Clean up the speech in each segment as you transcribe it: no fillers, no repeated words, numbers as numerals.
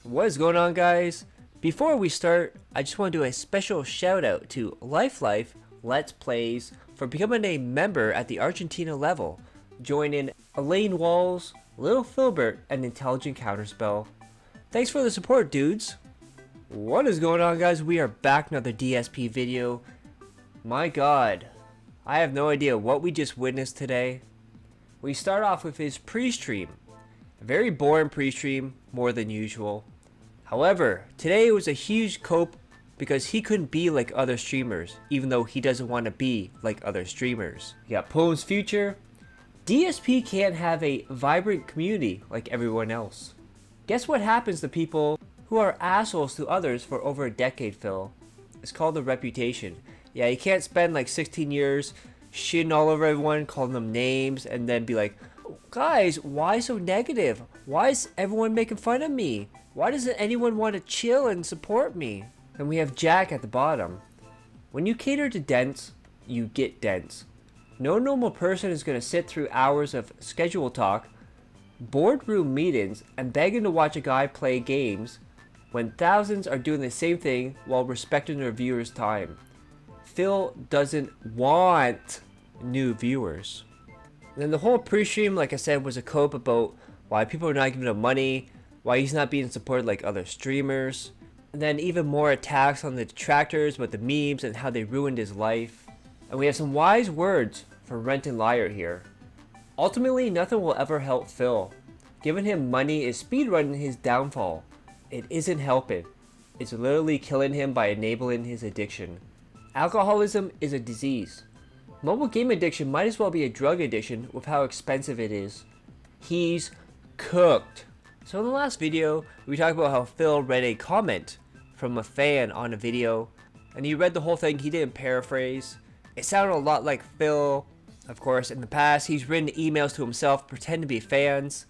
What is going on, guys? Before we start, I just want to do a special shout out to Life Let's Plays for becoming a member at the Argentina level. Join in Elaine Walls, Little Filbert, and Intelligent Counterspell. Thanks for the support, dudes. What is going on, guys? We are back, another DSP video. My god, I have no idea what we just witnessed today. We start off with his pre-stream. A very boring pre-stream, more than usual. However, today was a huge cope because he couldn't be like other streamers, even though he doesn't want to be like other streamers. You got Poem's Future. DSP can't have a vibrant community like everyone else. Guess what happens to people who are assholes to others for over a decade, Phil? It's called a reputation. Yeah, you can't spend like 16 years shitting all over everyone, calling them names, and then be like, guys, why so negative? Why is everyone making fun of me? Why doesn't anyone want to chill and support me? And we have Jack at the bottom. When you cater to dense, you get dense. No normal person is going to sit through hours of schedule talk, boardroom meetings, and begging to watch a guy play games when thousands are doing the same thing while respecting their viewers' time. Phil doesn't want new viewers. And then the whole pre-stream, like I said, was a cope about why people are not giving him money, why he's not being supported like other streamers, and then even more attacks on the detractors about the memes and how they ruined his life. And we have some wise words for Rent and Liar here. Ultimately, nothing will ever help Phil. Giving him money is speedrunning his downfall. It isn't helping. It's literally killing him by enabling his addiction. Alcoholism is a disease. Mobile game addiction might as well be a drug addiction with how expensive it is. He's cooked. So in the last video, we talked about how Phil read a comment from a fan on a video, and he read the whole thing. He didn't paraphrase. It sounded a lot like Phil. Of course, in the past, he's written emails to himself, pretend to be fans.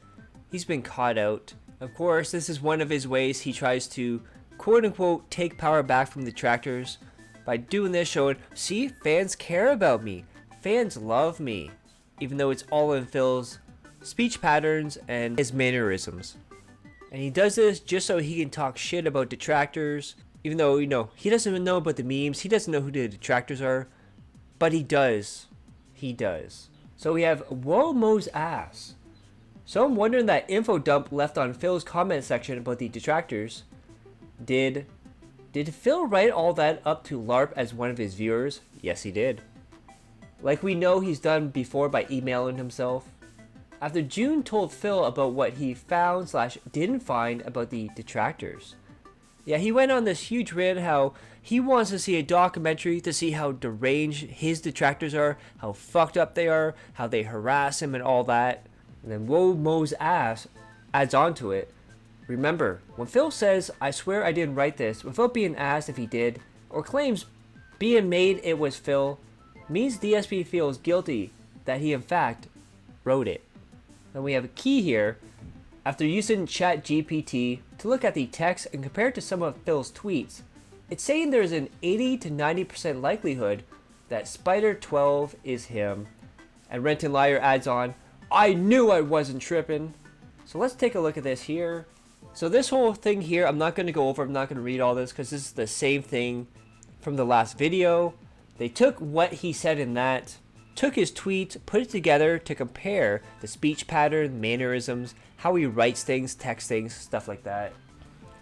He's been caught out. Of course, this is one of his ways he tries to, quote-unquote, take power back from detractors. By doing this, showing, see, fans care about me. Fans love me. Even though it's all in Phil's speech patterns and his mannerisms. And he does this just so he can talk shit about detractors. Even though, he doesn't even know about the memes. He doesn't know who the detractors are. But he does. He does. So we have woes ass. So I'm wondering that info dump left on Phil's comment section about the detractors. Did Phil write all that up to LARP as one of his viewers? Yes, he did. Like we know he's done before by emailing himself. After June told Phil about what he found / didn't find about the detractors. Yeah, he went on this huge rant how he wants to see a documentary to see how deranged his detractors are, how fucked up they are, how they harass him and all that. And then woes ass adds on to it. Remember, when Phil says, I swear I didn't write this, without being asked if he did, or claims being made it was Phil, means DSP feels guilty that he in fact wrote it. Then we have a key here. After using ChatGPT to look at the text and compare it to some of Phil's tweets, it's saying there's an 80 to 90% likelihood that Spider12 is him. And Rent and Liar adds on, I knew I wasn't tripping. So let's take a look at this here. So this whole thing here, I'm not going to go over, I'm not going to read all this because this is the same thing from the last video. They took what he said in that, took his tweets, put it together to compare the speech pattern, mannerisms, how he writes things, texts things, stuff like that.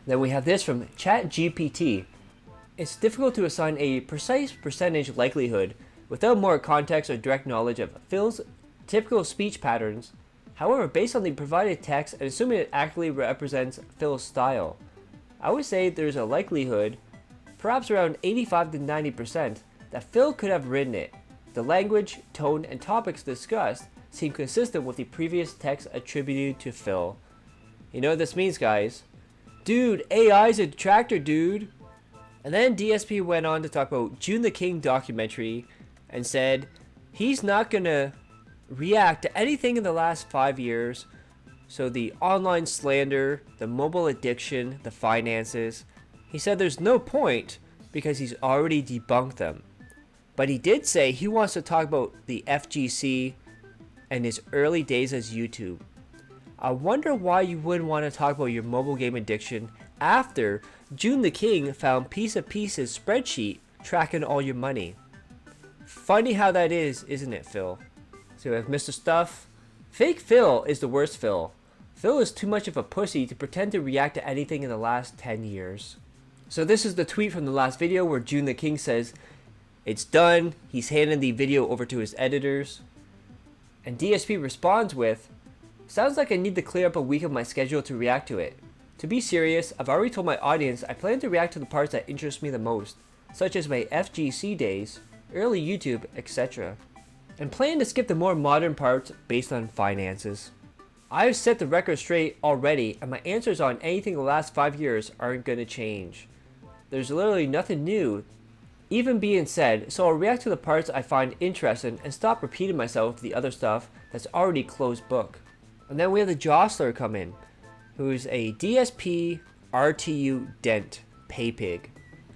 Then we have this from ChatGPT. It's difficult to assign a precise percentage likelihood without more context or direct knowledge of Phil's typical speech patterns. However, based on the provided text and assuming it accurately represents Phil's style, I would say there's a likelihood, perhaps around 85 to 90%, that Phil could have written it. The language, tone, and topics discussed seem consistent with the previous text attributed to Phil. You know what this means, guys? Dude, AI's a detractor, dude. And then DSP went on to talk about June the King documentary and said he's not gonna react to anything in the last 5 years. So the online slander, the mobile addiction, the finances. He said there's no point because he's already debunked them. But he did say he wants to talk about the FGC and his early days as YouTube. I wonder why you wouldn't want to talk about your mobile game addiction after June the King found Piece of Pieces spreadsheet tracking all your money. Funny how that is, isn't it, Phil? So we have Mr. Stuff. Fake Phil is the worst Phil. Phil is too much of a pussy to pretend to react to anything in the last 10 years. So this is the tweet from the last video where June the King says, "It's done." He's handing the video over to his editors. And DSP responds with, "Sounds like I need to clear up a week of my schedule to react to it. To be serious, I've already told my audience I plan to react to the parts that interest me the most, such as my FGC days, early YouTube, etc. And plan to skip the more modern parts based on finances. I've set the record straight already, and my answers on anything the last 5 years aren't gonna change. There's literally nothing new even being said, so I'll react to the parts I find interesting and stop repeating myself with the other stuff that's already closed book." And then we have the Jostler come in, who's a DSP RTU Dent pay pig.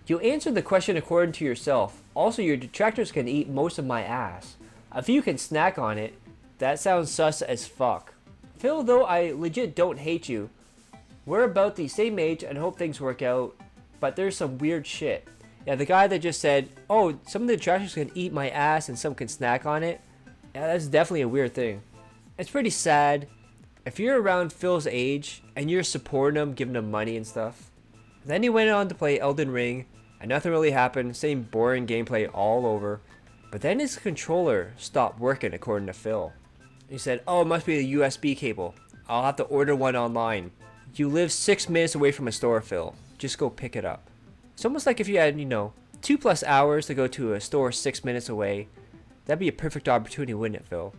"You answered the question according to yourself. Also, your detractors can eat most of my ass. A few can snack on it. That sounds sus as fuck. Phil, though I legit don't hate you. We're about the same age and hope things work out, but there's some weird shit." Yeah, the guy that just said, "Oh, some of the detractors can eat my ass and some can snack on it." Yeah, that's definitely a weird thing. It's pretty sad. If you're around Phil's age and you're supporting him, giving him money and stuff. Then he went on to play Elden Ring, and nothing really happened, same boring gameplay all over. But then his controller stopped working according to Phil. He said, "Oh, it must be a USB cable. I'll have to order one online." You live 6 minutes away from a store, Phil. Just go pick it up. It's almost like if you had, 2+ hours to go to a store 6 minutes away. That'd be a perfect opportunity, wouldn't it, Phil?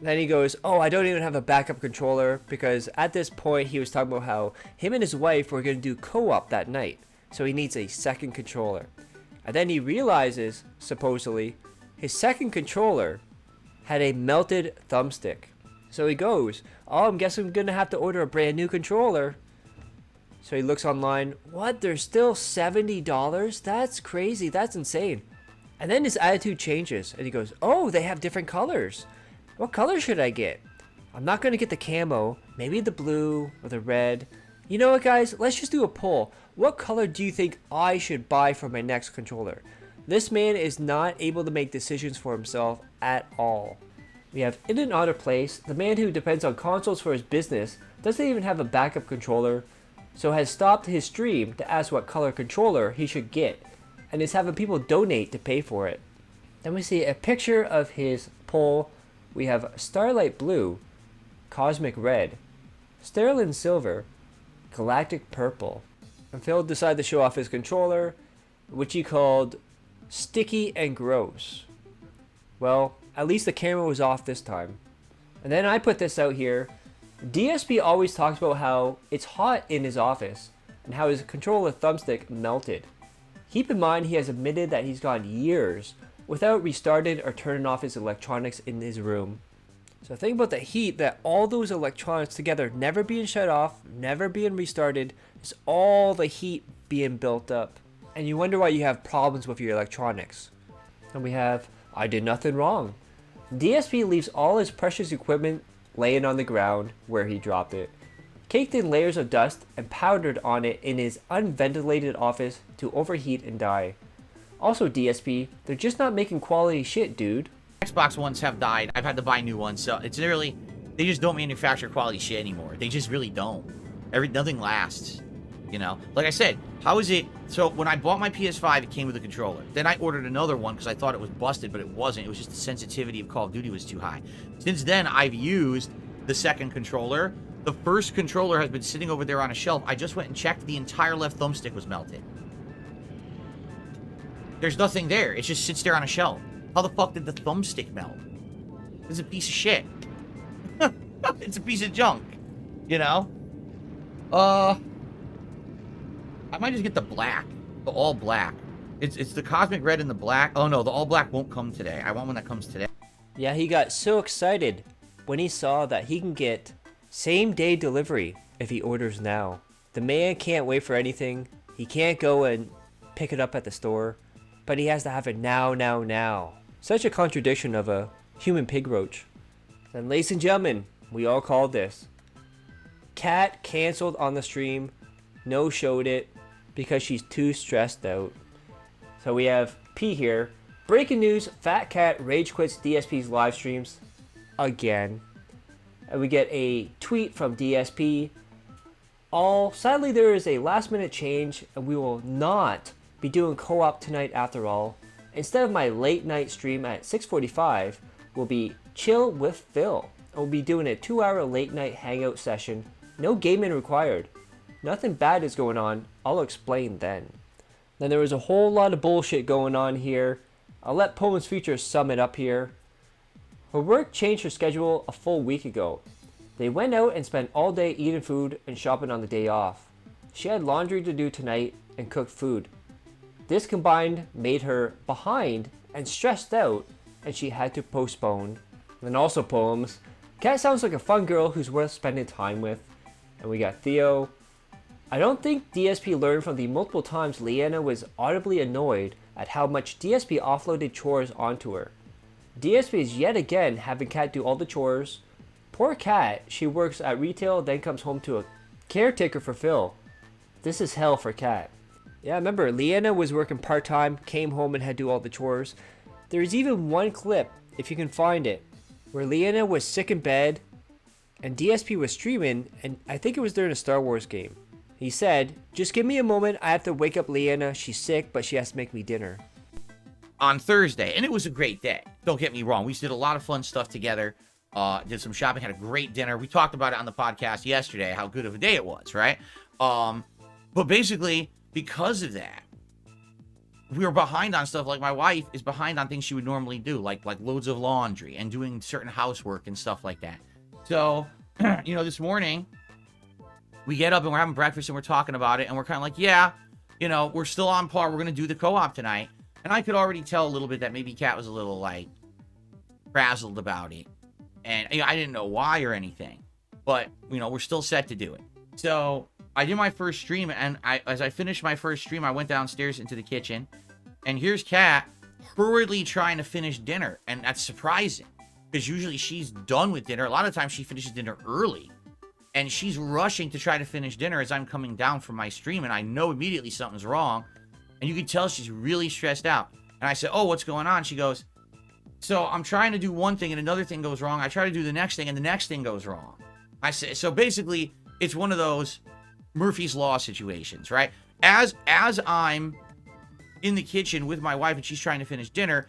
Then he goes, "Oh, I don't even have a backup controller," because at this point he was talking about how him and his wife were going to do co-op that night. So he needs a second controller. And then he realizes, supposedly, his second controller had a melted thumbstick. So he goes, "Oh, I'm guessing I'm going to have to order a brand new controller." So he looks online. What? They're still $70? That's crazy. That's insane. And then his attitude changes and he goes, "Oh, they have different colors. What color should I get? I'm not going to get the camo. Maybe the blue or the red. You know what, guys? Let's just do a poll. What color do you think I should buy for my next controller?" This man is not able to make decisions for himself at all. We have In an Otter Place, the man who depends on consoles for his business doesn't even have a backup controller, so has stopped his stream to ask what color controller he should get, and is having people donate to pay for it. Then we see a picture of his poll. We have Starlight Blue, Cosmic Red, Sterling Silver, Galactic Purple. And Phil decided to show off his controller, which he called Sticky and Gross. Well, at least the camera was off this time. And then I put this out here. DSP always talks about how it's hot in his office and how his controller thumbstick melted. Keep in mind he has admitted that he's gone years without restarting or turning off his electronics in his room. So think about the heat that all those electronics together never being shut off, never being restarted, is all the heat being built up. And you wonder why you have problems with your electronics. And we have, I did nothing wrong. DSP leaves all his precious equipment laying on the ground where he dropped it, caked in layers of dust and powdered on it in his unventilated office to overheat and die. Also, DSP, they're just not making quality shit, dude. Xbox Ones have died. I've had to buy new ones, so it's literally, they just don't manufacture quality shit anymore. They just really don't. Nothing lasts, Like I said, how is it? So when I bought my PS5, it came with a controller. Then I ordered another one because I thought it was busted, but it wasn't. It was just the sensitivity of Call of Duty was too high. Since then, I've used the second controller. The first controller has been sitting over there on a shelf. I just went and checked. The entire left thumbstick was melted. There's nothing there. It just sits there on a shelf. How the fuck did the thumbstick melt? It's a piece of shit. It's a piece of junk. I might just get the black. The all black. It's the Cosmic Red and the black. Oh no, the all black won't come today. I want one that comes today. Yeah, he got so excited when he saw that he can get same day delivery if he orders now. The man can't wait for anything. He can't go and pick it up at the store, but he has to have it now. Such a contradiction of a human pig roach. And ladies and gentlemen, we all called this. Khat canceled on the stream, no showed it because she's too stressed out. So we have P here. Breaking news, Fat Cat rage quits DSP's live streams again. And we get a tweet from DSP. Sadly there is a last minute change and we will not be doing co-op tonight after all. Instead of my late night stream at 6:45, we'll be chill with Phil. And we'll be doing a 2-hour late night hangout session. No gaming required. Nothing bad is going on. I'll explain then. Then there was a whole lot of bullshit going on here. I'll let Poems Feature sum it up here. Her work changed her schedule a full week ago. They went out and spent all day eating food and shopping on the day off. She had laundry to do tonight and cook food. This combined made her behind and stressed out, and she had to postpone. And also Poems. Kat sounds like a fun girl who's worth spending time with. And we got Theo. I don't think DSP learned from the multiple times Leanna was audibly annoyed at how much DSP offloaded chores onto her. DSP is yet again having Kat do all the chores. Poor Kat, she works at retail, then comes home to a caretaker for Phil. This is hell for Kat. Yeah, remember, Leanna was working part-time, came home and had to do all the chores. There's even one clip, if you can find it, where Leanna was sick in bed and DSP was streaming, and I think it was during a Star Wars game. He said, just give me a moment, I have to wake up Leanna, she's sick, but she has to make me dinner. On Thursday, and it was a great day. Don't get me wrong. We did a lot of fun stuff together. Did some shopping, had a great dinner. We talked about it on the podcast yesterday, how good of a day it was, right? But basically, because of that, we were behind on stuff. Like my wife is behind on things she would normally do, like loads of laundry and doing certain housework and stuff like that. So, this morning, we get up and we're having breakfast and we're talking about it, and we're kind of like, yeah, we're still on par. We're going to do the co-op tonight. And I could already tell a little bit that maybe Kat was a little, frazzled about it. And I didn't know why or anything. But, we're still set to do it. So, I did my first stream, and as I finished my first stream, I went downstairs into the kitchen. And here's Kat hurriedly trying to finish dinner. And that's surprising. Because usually she's done with dinner. A lot of times she finishes dinner early. And she's rushing to try to finish dinner as I'm coming down from my stream. And I know immediately something's wrong. And you can tell she's really stressed out. And I said, oh, what's going on? She goes, so I'm trying to do one thing and another thing goes wrong. I try to do the next thing and the next thing goes wrong. I said, so basically, it's one of those Murphy's Law situations, right? As I'm in the kitchen with my wife and she's trying to finish dinner,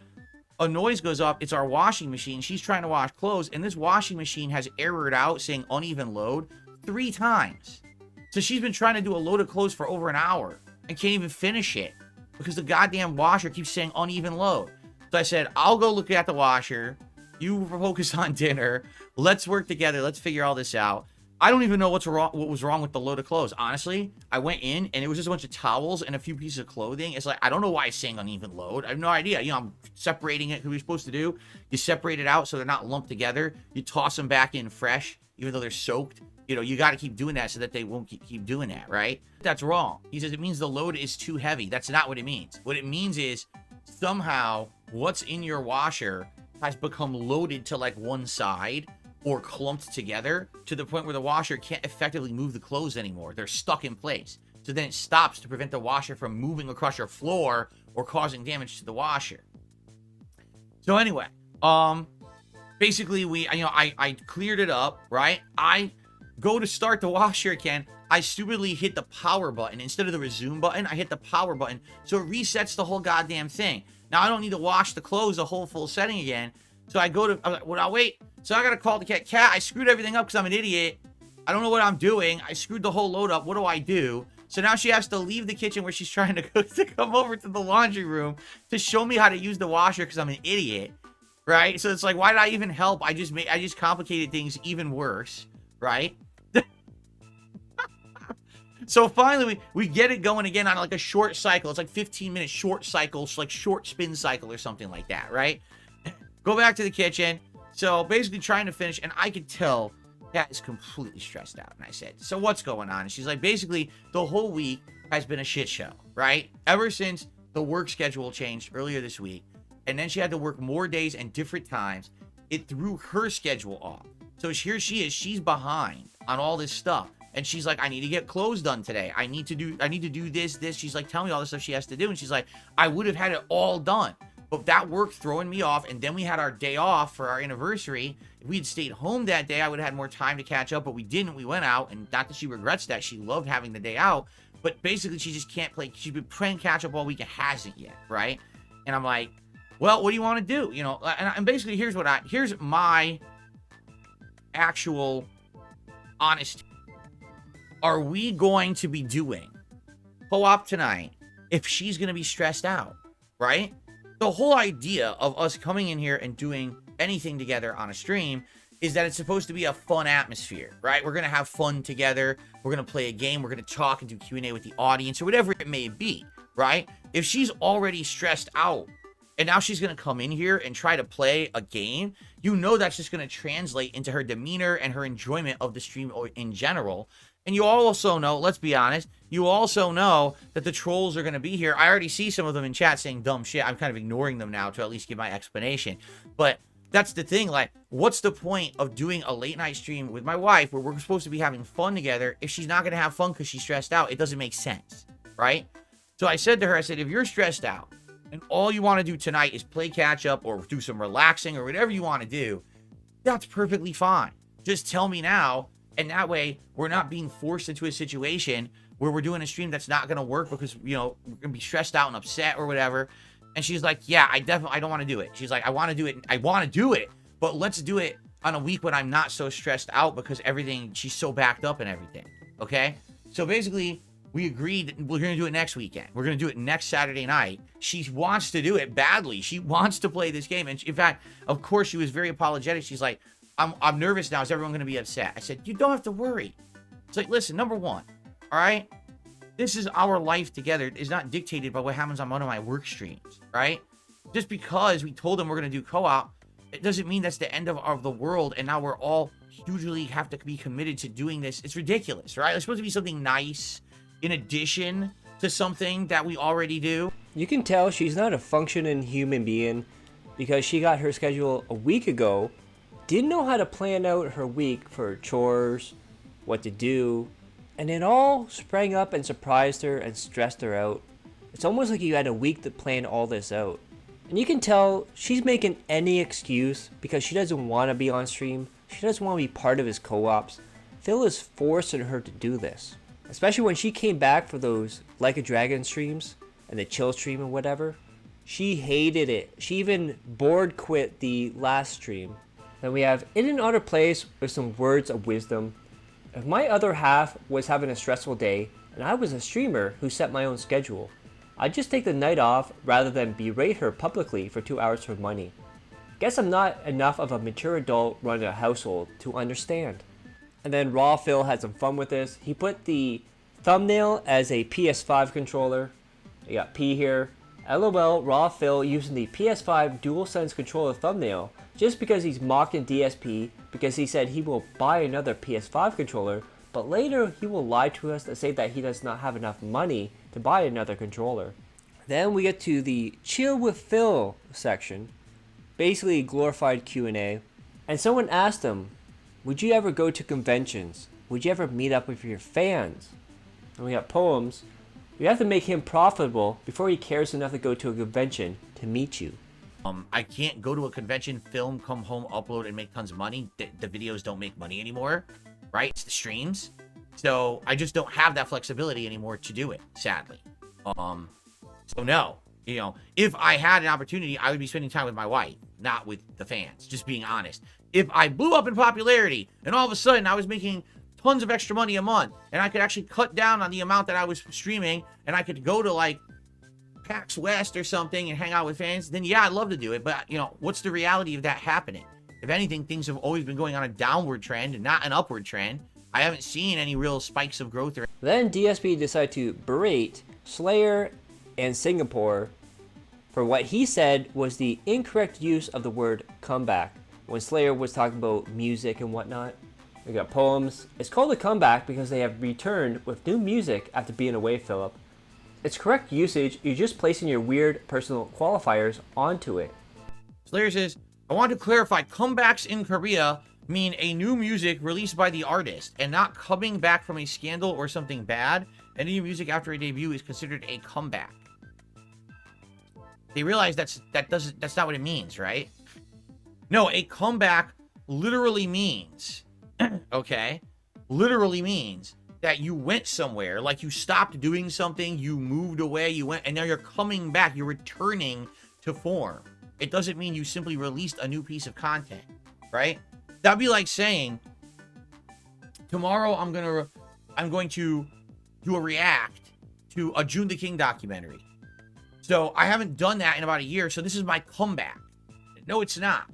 a noise goes up. It's our washing machine. She's trying to wash clothes, and this washing machine has errored out saying uneven load 3 times. So she's been trying to do a load of clothes for over an hour and can't even finish it because the goddamn washer keeps saying uneven load. So I said, I'll go look at the washer. You focus on dinner. Let's work together. Let's figure all this out. I don't even know what was wrong with the load of clothes. Honestly, I went in and it was just a bunch of towels and a few pieces of clothing. It's like, I don't know why it's saying uneven load. I have no idea. I'm separating it. What we're supposed to do, you separate it out so they're not lumped together. You toss them back in fresh, even though they're soaked. You got to keep doing that so that they won't keep doing that, right? That's wrong. He says it means the load is too heavy. That's not what it means. What it means is somehow what's in your washer has become loaded to one side or clumped together to the point where the washer can't effectively move the clothes anymore. They're stuck in place. So then it stops to prevent the washer from moving across your floor or causing damage to the washer. So anyway, basically I cleared it up, right? I go to start the washer again. I stupidly hit the power button. Instead of the resume button, I hit the power button. So it resets the whole goddamn thing. Now I don't need to wash the clothes the whole full setting again. So I'm like, well, I'll wait. So I got to call the Kat. I screwed everything up because I'm an idiot. I don't know what I'm doing. I screwed the whole load up. What do I do? So now she has to leave the kitchen where she's trying to cook to come over to the laundry room to show me how to use the washer because I'm an idiot, right? So it's like, why did I even help? I just complicated things even worse, right? So finally, we get it going again on a short cycle. It's 15-minute short cycle, short spin cycle or something like that, right? Go back to the kitchen. So basically trying to finish, and I could tell Kat is completely stressed out. And I said, so what's going on? And she's like, basically, the whole week has been a shit show, right? Ever since the work schedule changed earlier this week, and then she had to work more days and different times, it threw her schedule off. So here she is, she's behind on all this stuff. And she's like, I need to get clothes done today. I need to do this. She's like, tell me all the stuff she has to do. And she's like, I would have had it all done, but that work throwing me off. And then we had our day off for our anniversary. If we had stayed home that day, I would have had more time to catch up, but we didn't. We went out, and not that she regrets that. She loved having the day out, but basically she just can't play. She's been playing catch up all week and hasn't yet, right? And I'm like, well, what do you want to do? You know, and basically here's my actual honest. Are we going to be doing co-op tonight if she's going to be stressed out, right? The whole idea of us coming in here and doing anything together on a stream is that it's supposed to be a fun atmosphere, right? We're going to have fun together. We're going to play a game. We're going to talk and do Q&A with the audience or whatever it may be, right? If she's already stressed out and now she's going to come in here and try to play a game, you know that's just going to translate into her demeanor and her enjoyment of the stream in general. And you also know, let's be honest, you also know that the trolls are going to be here. I already see some of them in chat saying dumb shit. I'm kind of ignoring them now to at least give my explanation. But that's the thing, like, what's the point of doing a late night stream with my wife where we're supposed to be having fun together if she's not going to have fun because she's stressed out? It doesn't make sense, right? So I said to her, I said, if you're stressed out and all you want to do tonight is play catch up or do some relaxing or whatever you want to do, that's perfectly fine. Just tell me now. And that way, we're not being forced into a situation where we're doing a stream that's not going to work because, you know, we're going to be stressed out and upset or whatever. And she's like, yeah, I don't want to do it. She's like, I want to do it, but let's do it on a week when I'm not so stressed out because she's so backed up and everything. Okay? So basically, we agreed that we're going to do it next weekend. We're going to do it next Saturday night. She wants to do it badly. She wants to play this game. And in fact, of course, she was very apologetic. She's like, I'm nervous now. Is everyone going to be upset? I said, you don't have to worry. It's like, listen, number one, all right? This is our life together. It's not dictated by what happens on one of my work streams, right? Just because we told them we're going to do co-op, it doesn't mean that's the end of the world, and now we're all hugely have to be committed to doing this. It's ridiculous, right? It's supposed to be something nice in addition to something that we already do. You can tell she's not a functioning human being because she got her schedule a week ago, didn't know how to plan out her week for chores, what to do, and it all sprang up and surprised her and stressed her out. It's almost like you had a week to plan all this out. And you can tell she's making any excuse because she doesn't want to be on stream. She doesn't want to be part of his co-ops. Phil is forcing her to do this. Especially when she came back for those Like a Dragon streams and the chill stream and whatever. She hated it. She even board quit the last stream. Then we have In an Outer Place with some words of wisdom. If my other half was having a stressful day and I was a streamer who set my own schedule, I'd just take the night off rather than berate her publicly for 2 hours for money. Guess I'm not enough of a mature adult running a household to understand. And then Raw Phil had some fun with this. He put the thumbnail as a PS5 controller. You got P here. LOL Raw Phil using the PS5 DualSense controller thumbnail just because he's mocking DSP because he said he will buy another PS5 controller, but later he will lie to us to say that he does not have enough money to buy another controller. Then we get to the Chill with Phil section, basically glorified Q&A, and someone asked him, would you ever go to conventions? Would you ever meet up with your fans? And we got poems. You have to make him profitable before he cares enough to go to a convention to meet you. I can't go to a convention, film, come home, upload, and make tons of money. The videos don't make money anymore, right? It's the streams. So I just don't have that flexibility anymore to do it, sadly. So no, you know, if I had an opportunity, I would be spending time with my wife, not with the fans, just being honest. If I blew up in popularity and all of a sudden I was making tons of extra money a month and I could actually cut down on the amount that I was streaming and I could go to like PAX West or something and hang out with fans, then yeah, I'd love to do it. But, you know, what's the reality of that happening? If anything, things have always been going on a downward trend and not an upward trend. I haven't seen any real spikes of growth. Then DSP decided to berate Slayer and Singapore for what he said was the incorrect use of the word comeback when Slayer was talking about music and whatnot. We got poems. It's called a comeback because they have returned with new music after being away, Philip. It's correct usage, you're just placing your weird personal qualifiers onto it. Slayer says, I want to clarify, comebacks in Korea mean a new music released by the artist and not coming back from a scandal or something bad. Any new music after a debut is considered a comeback. They realize that's not what it means, right? No, a comeback literally means, okay, literally means that you went somewhere, like you stopped doing something, you moved away, you went, and now you're coming back, you're returning to form. It doesn't mean you simply released a new piece of content, right? That'd be like saying, tomorrow I'm going to do a react to a June the King documentary. So I haven't done that in about a year, so this is my comeback. No, it's not.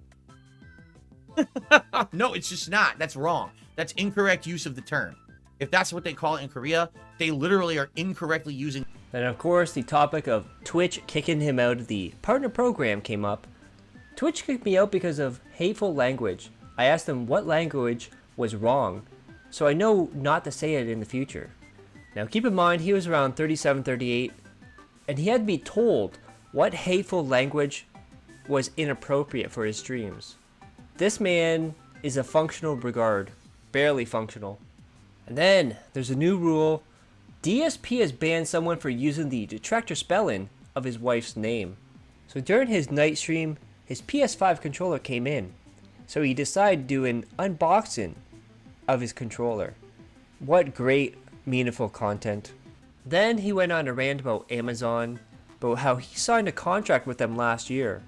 No, it's just not. That's wrong. That's incorrect use of the term. If that's what they call it in Korea, they literally are incorrectly using. And of course, the topic of Twitch kicking him out of the partner program came up. Twitch kicked me out because of hateful language. I asked them what language was wrong, so I know not to say it in the future. Now keep in mind, he was around 37, 38, and he had to be told what hateful language was inappropriate for his streams. This man is a functional regard, barely functional. And then there's a new rule. DSP has banned someone for using the detractor spelling of his wife's name. So during his night stream, his PS5 controller came in. So he decided to do an unboxing of his controller. What great, meaningful content. Then he went on a rant about Amazon, about how he signed a contract with them last year,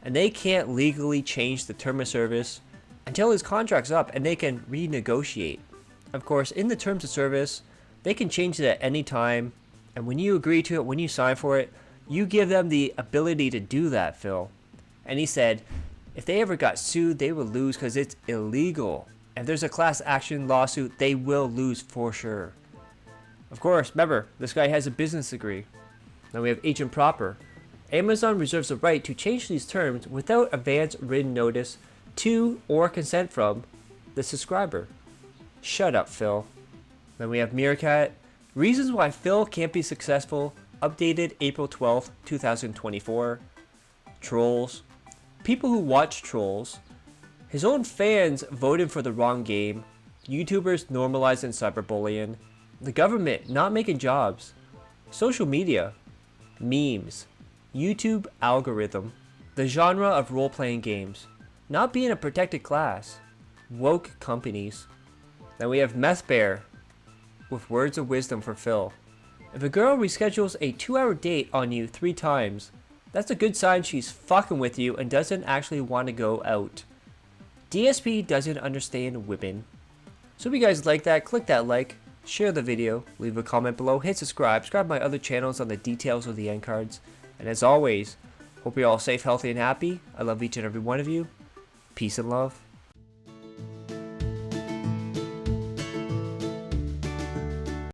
and they can't legally change the term of service until his contract's up and they can renegotiate. Of course, in the terms of service, they can change it at any time, and when you agree to it, when you sign for it, you give them the ability to do that, Phil. And he said, if they ever got sued, they would lose because it's illegal. If there's a class action lawsuit, they will lose for sure. Of course, remember, this guy has a business degree. Now we have Agent Proper. Amazon reserves the right to change these terms without advance written notice to or consent from the subscriber. Shut up, Phil. Then we have Meerkat. Reasons why Phil can't be successful. Updated April 12th, 2024. Trolls. People who watch trolls. His own fans voted for the wrong game. YouTubers normalizing cyberbullying. The government not making jobs. Social media. Memes. YouTube algorithm. The genre of role-playing games. Not being a protected class. Woke companies. Then we have Meth Bear with words of wisdom for Phil. If a girl reschedules a 2-hour date on you 3 times, that's a good sign she's fucking with you and doesn't actually want to go out. DSP doesn't understand women. So if you guys like that, click that like, share the video, leave a comment below, hit subscribe my other channels on the details of the end cards. And as always, hope you're all safe, healthy, and happy. I love each and every one of you. Peace and love.